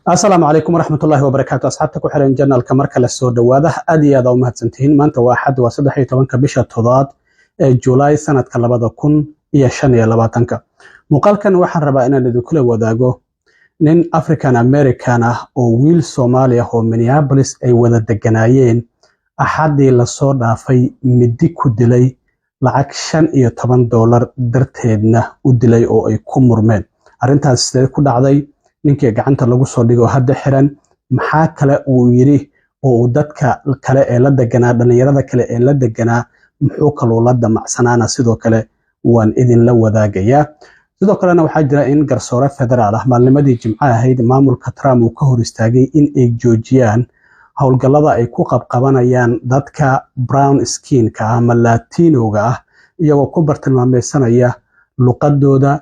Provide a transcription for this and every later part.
السلام عليكم ورحمة الله وبركاته. أصحابتك وحرين جنة الكمركة للسود وواضح أدي هذا ومهد سنتين ما أنت واحد وصدحي طبعا كبشة تضاد جولاي سنة كلابا كن يشان يلباتنك مقال كان واحد ربعنا لدكول وداغو نين أفريكان أمريكانا أو ويل سوماليا هو مينيابوليس أي ودا دجنايين أحد للصور في مديكو دلي لعك شان $10 درتهدنا ودلي أو أي كمرمين أرنتها استيقظ عضي ninkii gacanta lagu soo dhigo hadda xiran maxaa kale uu yiri oo dadka kale ee la deganaa dhalinyarada kale ee la deganaa muxuu kaloo la damacsanaana sidoo kale waan idin la wadaagayaa sidoo kalena waxaa jira in garsoore federaal ah maalnimadii jimcaha ahayd maamulka Trump uu ka hor istaagay in ay joojiyaan howlgallada ay ku qabqabanayaan dadka brown skin ka ama latinoga ah iyagoo ku bartilmaameedsanaya luqadooda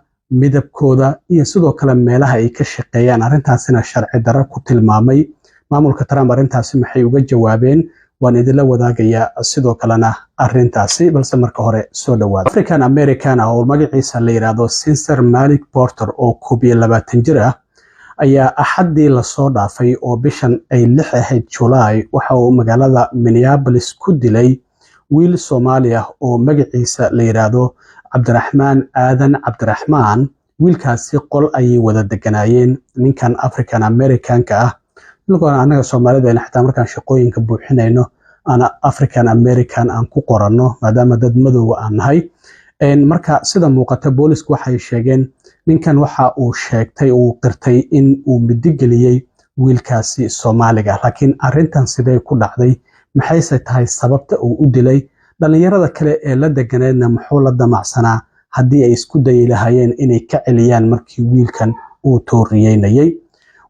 midabkooda iyo sidoo kale meelaha ay ka shaqeeyaan arintaasina sharci darro ku tilmaamay maamulka Trump arintaasi maxay uga jawaabeen waan idin la wadaagayaa sidoo kalena arintaasi balse marka hore soo dhawaada African American oo magaciisa la yiraahdo Cesar Malik Porter oo 22 jir ah ayaa axadii la soo dhaafay oo bishan ay 6 ahayd July waxa uu magaalada Minneapolis ku dilay wiil Soomaali ah oo magaciisa la yiraahdo Cabdiraxmaan Aadan Cabdiraxmaan wiilkaasi qol ay wada deganaayeen ninkan African American ka ah luqada anaga Soomaalida xitaa markaan shaqooyinka buuxinayno ana African American aan ku qoranno maadaama dad madow aan nahay marka sida muuqata boolisku waxay sheegeen ninkan waxa uu sheegtay uu qirtay in uu midigeliyay wiilkaasi Soomaaliga laakiin arintan sidee ku dhacday maxay tahay sababta uu u dilay dhalinyarada kale ee la deganeedna muxuu la damacsanaa haddii ay isku day lahaayeen inay ka celiyaan markii wiilkan uu tooriyeynayay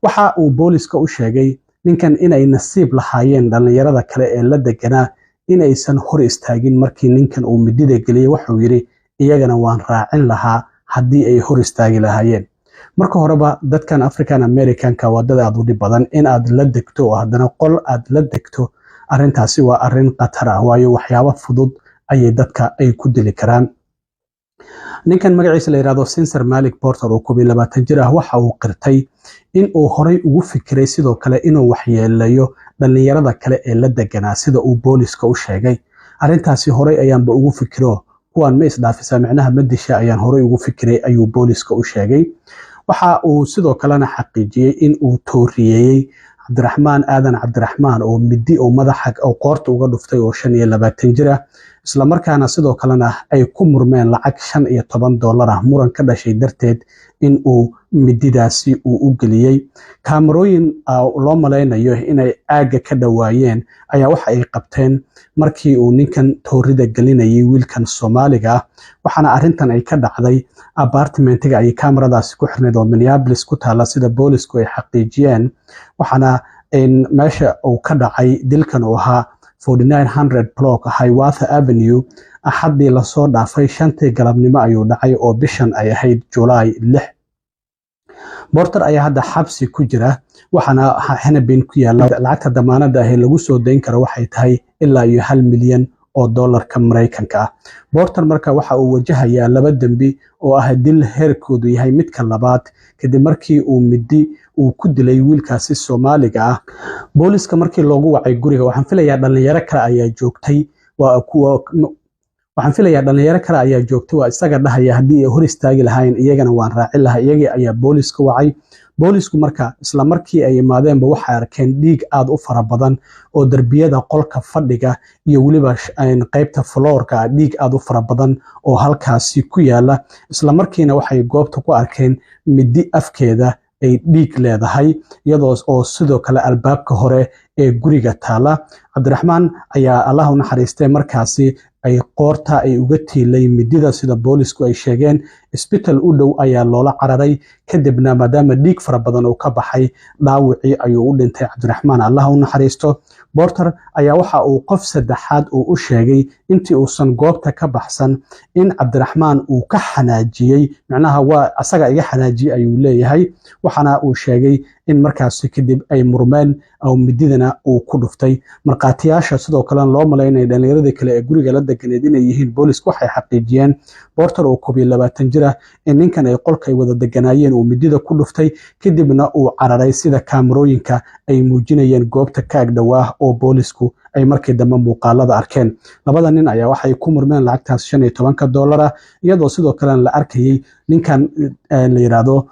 waxa uu booliska u sheegay ninkan inay nasiib lahaayeen dhalinyarada kale ee la deganaa inaysan hor istaagin markii ninkan uu midida geliyay wuxuu yiri iyagana waan raacin lahaa haddii ay hor istaagi lahaayeen marka horeba dadkan African American ka wadada aad u dhib badan in aad la degto oo haddana qol aad la degto arintaasi waa arin qatar ah waayo waxyaabo fudud ay dadka ay ku dili karaan ninkan magaciisa la yiraahdo Cesar Malik Porter oo 22 jir ah waxa uu qirtay in uu horay ugu fikiray sidoo kale inuu waxyeelayo dhalinyarada kale ee la deganaa sida uu booliska u sheegay arintaasi horay ayaanba ugu fikiro kuwan ma isdhaafisa macnaha madisha ayaan horay ugu fikiray ayuu booliska u sheegay waxa uu sidoo kalena xaqiijiyay in uu tooriyay Cabdiraxmaan Aadan Cabdiraxmaan oo midi oo madaxa oo qoorta uga dhuftay oo 25 jir ah isla markaana sidoo kalena ay ku murmeen lacag $15 ah muran ka dhashay darteed in uu mididaasi uu u geliyay kaamarooyin loo maleynayo inay aaga ka dhawaayeen ayaa waxa ay qabteen markii uu ninkan toorida gelinayay wiilkan Soomaaliga waxaana arintan ay ka dhacday apartmentiga ay kaamaradaasi ku xirneed oo Minneapolis ku taala sida boolisku ay xaqiijiyeen waxaana in meesha uu ka dhacay dilkan oo ahaa 4900 block Hiawatha Avenue axadii la soo dhaafay 5 galabnimo ayuu dhacay oo bishan ay ahayd July 6 Porter ayaa hadda xabsi ku jira waxaana Hanabin ku yaala lacagta damaanada ah ee lagu soo deyn karo waxay tahay ilaa $1 milyan oo dollarka Mareykanka ah Porter marka waxa uu wajahayaa laba dambi oo ah dil heerkoodu yahay midka labaad kadib markii uu midi uu ku dilay wiilkaasi Soomaaliga ah booliska markii loogu wacay guriga waxaan filayaa dhalinyaro kale ayaa joogtay waa isaga dhahaya haddii ay hor istaagi lahaayeen iyagana waan raacin lahaa iyagii ayaa booliska wacay boolisku marka isla markii ay imaadeenba waxay arkeen dhiig aad u fara badan oo darbiyada qolka fadhiga iyo waliba qaybta floorka dhiig aad u fara badan oo halkaasi ku yaala isla markiina waxay goobta ku arkeen midi afkeeda ay dhiig leedahay iyadoo oo sidoo kale albaabka hore ee guriga taala Cabdiraxmaan ayaa Allah u naxariistay markaasi ay qoorta ay uga tiilay midida sida boolisku ay sheegeen isbitaal u dhow ayaa loola cararay kadibna maadaama dhiig fara badan uu ka baxay dhaawacii ayuu u dhintay Cabdiraxmaan Allah u naxariisto Porter ayaa waxa uu qof saddexaad u sheegay intii uusan goobta ka baxsan in Cabdiraxmaan uu ka xanaajiyay macnaha waa asaga iga xanaajiyay ayuu leeyahay waxana uu sheegay in markaas kadib ay murmeen oo mididana uu ku dhuftay marqaatiyaasha sidoo kale loo maleynay dhalinyarada kale ee guriga la deganeed inay yihiin boolisku waxay xaqiijiyeen Porter oo 22 jir jira in ninkan ay qolka ay wada deganaayeen uu midida ku dhuftay kadibna uu cararay sida kaamarooyinka ay muujinayeen goobta ka agdhowaa oo boolisku ay markii dambe muuqaalada arkeen. Labada nin ayaa waxay ku murmeen lacagtaas $15 iyadoo sidoo kale la arkayay ninkan la yiraahdo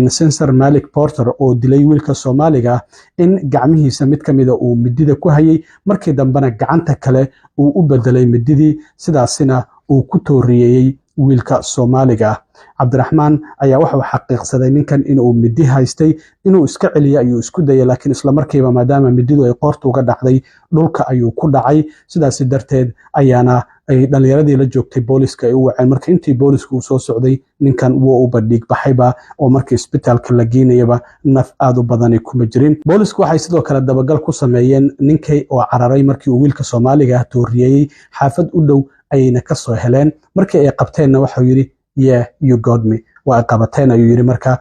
Sensor Malik Porter oo dilay wiilka Soomaaliga in gacmihiisa mid kamida uu midida ku hayay markii dambena gacanta kale uu u bedelay mididii sidaasina uu ku tooriyay wiilka Soomaaliga. Cabdiraxmaan ayaa waxa uu xaqiiqsaday ninkan inuu midi haystay inuu iska celiyo ayuu isku dayay laakiin isla markiiba maadaama mididu ay qoorta uga dhacday dhulka ayuu ku dhacay sidaas darteed ayaana ay dhalinyaradii la joogtay booliska ay u waceen marka intii boolisku soo socday ninkan wuu u badhiig baxayba oo markii isbitaalka la geynayaba naf aad u badan kuma jirin. Boolisku waxay sidoo kale dabagal ku sameeyeen ninkay oo cararay markii uu wiilka Soomaaliga tooriyay xaafad u dhow ayna ka soo heleen markii ay qabteenna waxa uu yiri yeah you got me waa qabateen ayuu yiri marka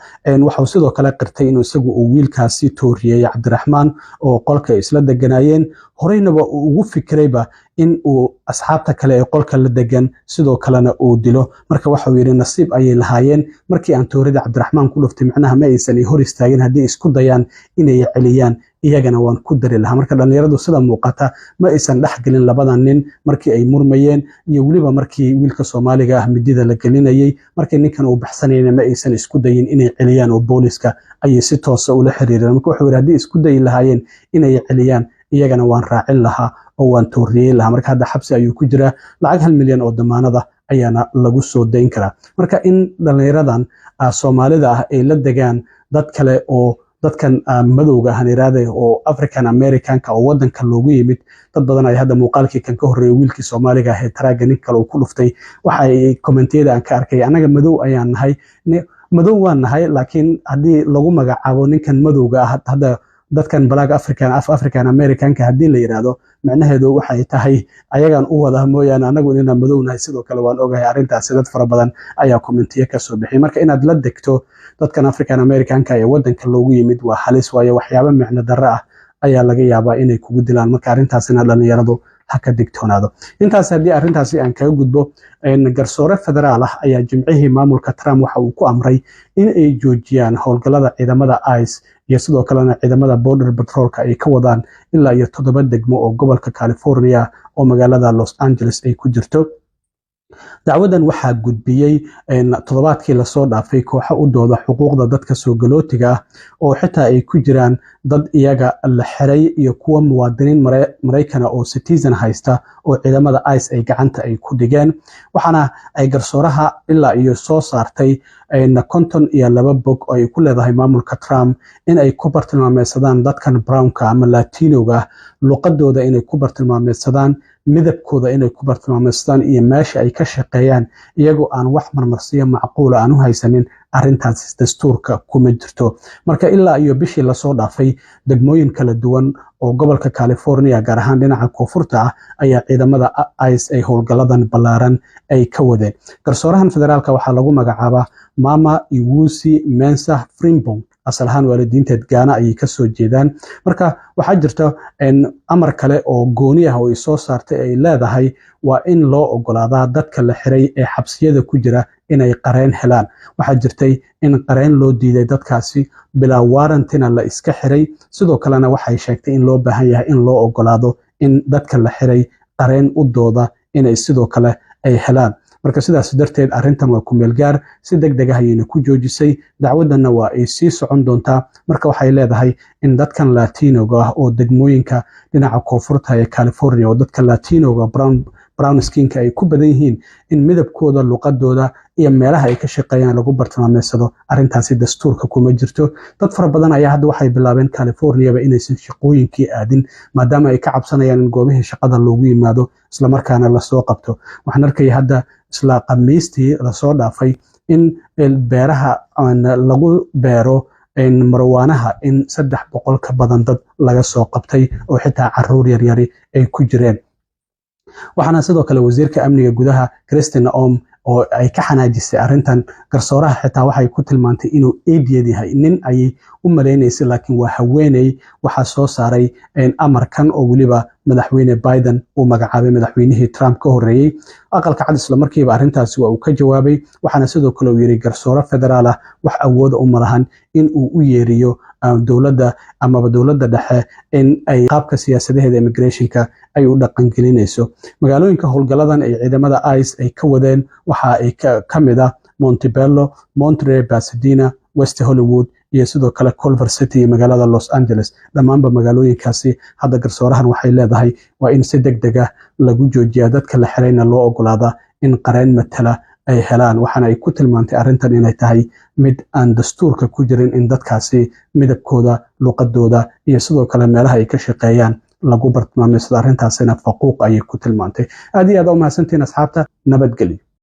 waxa sidoo kale qirtay inuu isagu uu wiilkaasi tooriyay Cabdiraxmaan oo qolka isla deganaayeen horeynaba uu ugu fikrayba in uu asxaabta kale ee qolka la degan sidoo kalena uu dilo marka waxa uu yiri nasiib ayay lahaayeen markii aan toorida Cabdiraxmaan ku dhuftay macnaha ma aysan hor istaagin hadii isku dayaan inay celiyaan iyagana waan ku dari lahaa marka dhalinyaradu sida muuqata ma aysan dhaxgelin labadan nin markii ay murmayeen iyo waliba markii wiilka Soomaaliga midida la gelinayay markii ninkan uu baxsanayna ma aysan isku dayin inay celiyaan oo booliska ay si toos ah ula xiriireen marka wuxuu yiraahday isku day lahaayeen inay celiyaan iyagana waan raacin lahaa oo waan tooriyay lahaa marka hadda xabsi ayuu ku jira lacag 1 milyan oo damaanada ayaana lagu soo dayn karaa marka in dhalinyaradan Soomaalida ah ay la degaan dad kale oo dadkan madowga ah iraade oo African Americanka oo wadanka loogu yimid dad badan ay hadda muuqaalkii kan ka horeeyay wiilkii Soomaaliga ah ee taraaga nin kale uu ku dhuftay waxa ay commentiyada aan ka arkay anaga madow ayaan nahay madow waan nahay laakiin hadii lagu magacaabo ninkan madowga ah hadda dadkan Black African Americanka hadii la yiraahdo macnaheedu waxay tahay ayagan u wada mooyaan anagu inaan madownahay sidoo kale waan ogahay arintaas dad fara badan ayaa commentiye ka soo bixiyay marka inaad la degto dadkan African Americanka ee wadanka loogu yimid waa halis waayo waxyaabo micno darro ah ayaa laga yaabaa inay kugu dilaan marka arintaasina dhalinyaradu ha ka digtoonaado intaas hadii arintaasi aan kaga gudbo garsoore federaal ah ayaa jimcihii maamulka Trump waxa uu ku amray in ay joojiyaan howlgallada ciidamada ICE iyo sidoo kalena ciidamada Border Patrolka ay ka wadaan ilaa iyo 7 degmo oo gobolka California oo magaalada Los Angeles ay ku jirto dacwadan waxaa gudbiyay toddobaadkii la soo dhaafay kooxo u dooda xuquuqda dadka soo galootiga ah oo xitaa ay ku jiraan dad iyaga la xiray iyo kuwa muwaadiniin Mareykan oo citizen haysta oo ciidamada ICE ay gacanta ay ku dhigeen waxaana ay garsooraha ilaa iyo soo saartay 52 bog oo ay ku leedahay maamulka Trump in ay ku bartilmaameedsadaan dadkan brownka ama latinoga luqadooda inay ku bartilmaameedsadaan midabkooda inay ku bartilmaameedsadaan iyo meesha ay ka shaqeeyaan iyagoo aan wax marmarsiyo macquul ah u haysanin arintaas dastuurka kuma jirto marka ilaa iyo bishii la soo dhaafay degmooyin kala duwan oo gobolka California gaar ahaan dhinaca koonfurta ah ayaa ciidamada ICE ay howlgalladan ballaaran ay ka wadeen garsoorahan federaalka waxaa lagu magacaabaa Mama Iwusi Mensah Frimpong asal ahaan waalidiinteed Gaana ayay ka soo jeedaan marka waxaa jirta amar kale oo gooni ah oo ay soo saartay ay leedahay waa in loo ogolaadaa dadka la xiray ee xabsiyada ku jira inay qareen helaan waxaa jirtay in qareen loo diiday dadkaasi bilaa warantina la iska xiray sidoo kalena waxay sheegtay in loo baahan yahay in loo ogolaado in dadka la xiray qareen u dooda inay sidoo kale ay helaan marka sidaas darteed arintan waa ku meel gaar si degdeg ah ayayna ku joojisay dacwadana waa ay sii socon doontaa marka waxay leedahay in dadkan latinoga ah oo degmooyinka dhinaca koonfurta ee California oo dadka latinoga brown skinka ay ku badan yihiin in midabkooda luqadooda iyo meelaha ay ka shaqeeyaan lagu bartilmaameedsado arintaasi dastuurka kuma jirto dad fara badan ayaa hadda waxay bilaabeen California inaysan shaqooyinkii aadin maadaama ay ka cabsanayaan in goobihii shaqada loogu yimaado isla markaana la soo qabto waxaan arkay hadda isla qamiistii la soo dhaafay in beeraha lagu beero marwaanaha in 300 ka badan dad laga soo qabtay oo xitaa caruur yar yar ay ku jireen waxaana sidoo kale wasiirka amniga gudaha Christine Noem oo ay ka xanaajisay arintan garsooraha xitaa waxay ku tilmaantay inuu eediyad yahay nin ay u maleynaysa laakiin waa haweeney waxa soo saaray amarkan oo waliba madaxweyne Biden uu magacaabay madaxweynihii Trump ka horeeyay aqalka cad isla markiiba arrintaasi waa uu ka jawaabay waxaana sidoo kale uu yiri garsoore federaal ah wax awood u malahan in uu u yeeriyo dowladda ama dowladda dhexe in ay qaabka siyaasadaheeda immigrationka ay u dhaqan gelinayso magaalooyinka howlgaladan ay ciidamada ICE ay ka wadeen waxa ay ka mid ah Montebello, Monterey, Pasadena, West Hollywood iyo sidoo kale Culver City iyo magaalada Los Angeles dhammaanba magaalooyinkaasi hadda garsoorahan waxay leedahay waa in si degdeg ah lagu joojiyaa dadka la xirayna loo ogolaada in qareen matala ay helaan waxaana ay ku tilmaantay arrintan inay tahay mid aan dastuurka ku jirin in dadkaasi midabkooda luqadooda iyo sidoo kale meelaha ay ka shaqeeyaan lagu bartilmaameedsado arrintaasina faquuq ayay ku tilmaantay aad iyo aad u mahadsantihiin asxaabta nabadgelyo